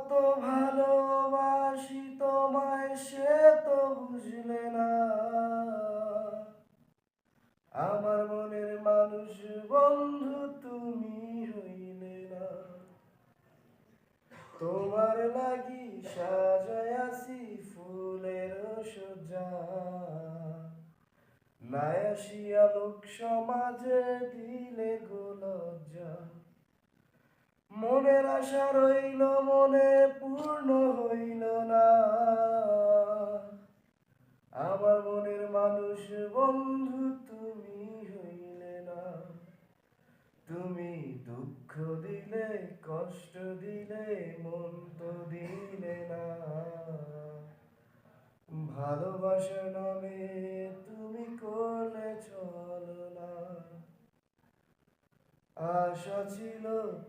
কত ভালোবাসি তোমায় সে তো বুঝলে না। আমার মনের মানুষ বন্ধু তুমি হইলে না। তোমার লাগি সাজায়াছি ফুলের সজ্জা, নাই আসিয়া লোক সমাজে দিলে গো লজ্জা। মনের আশা রইল মনে পূর্ণ হইল না। আমার মনের মানুষ বন্ধু তুমি হইলে না। তুমি দুঃখ দিলে কষ্ট দিলে মন তো দিলে না। ভালোবাসার নামে তুমি করলে ছলনা। আশা ছিল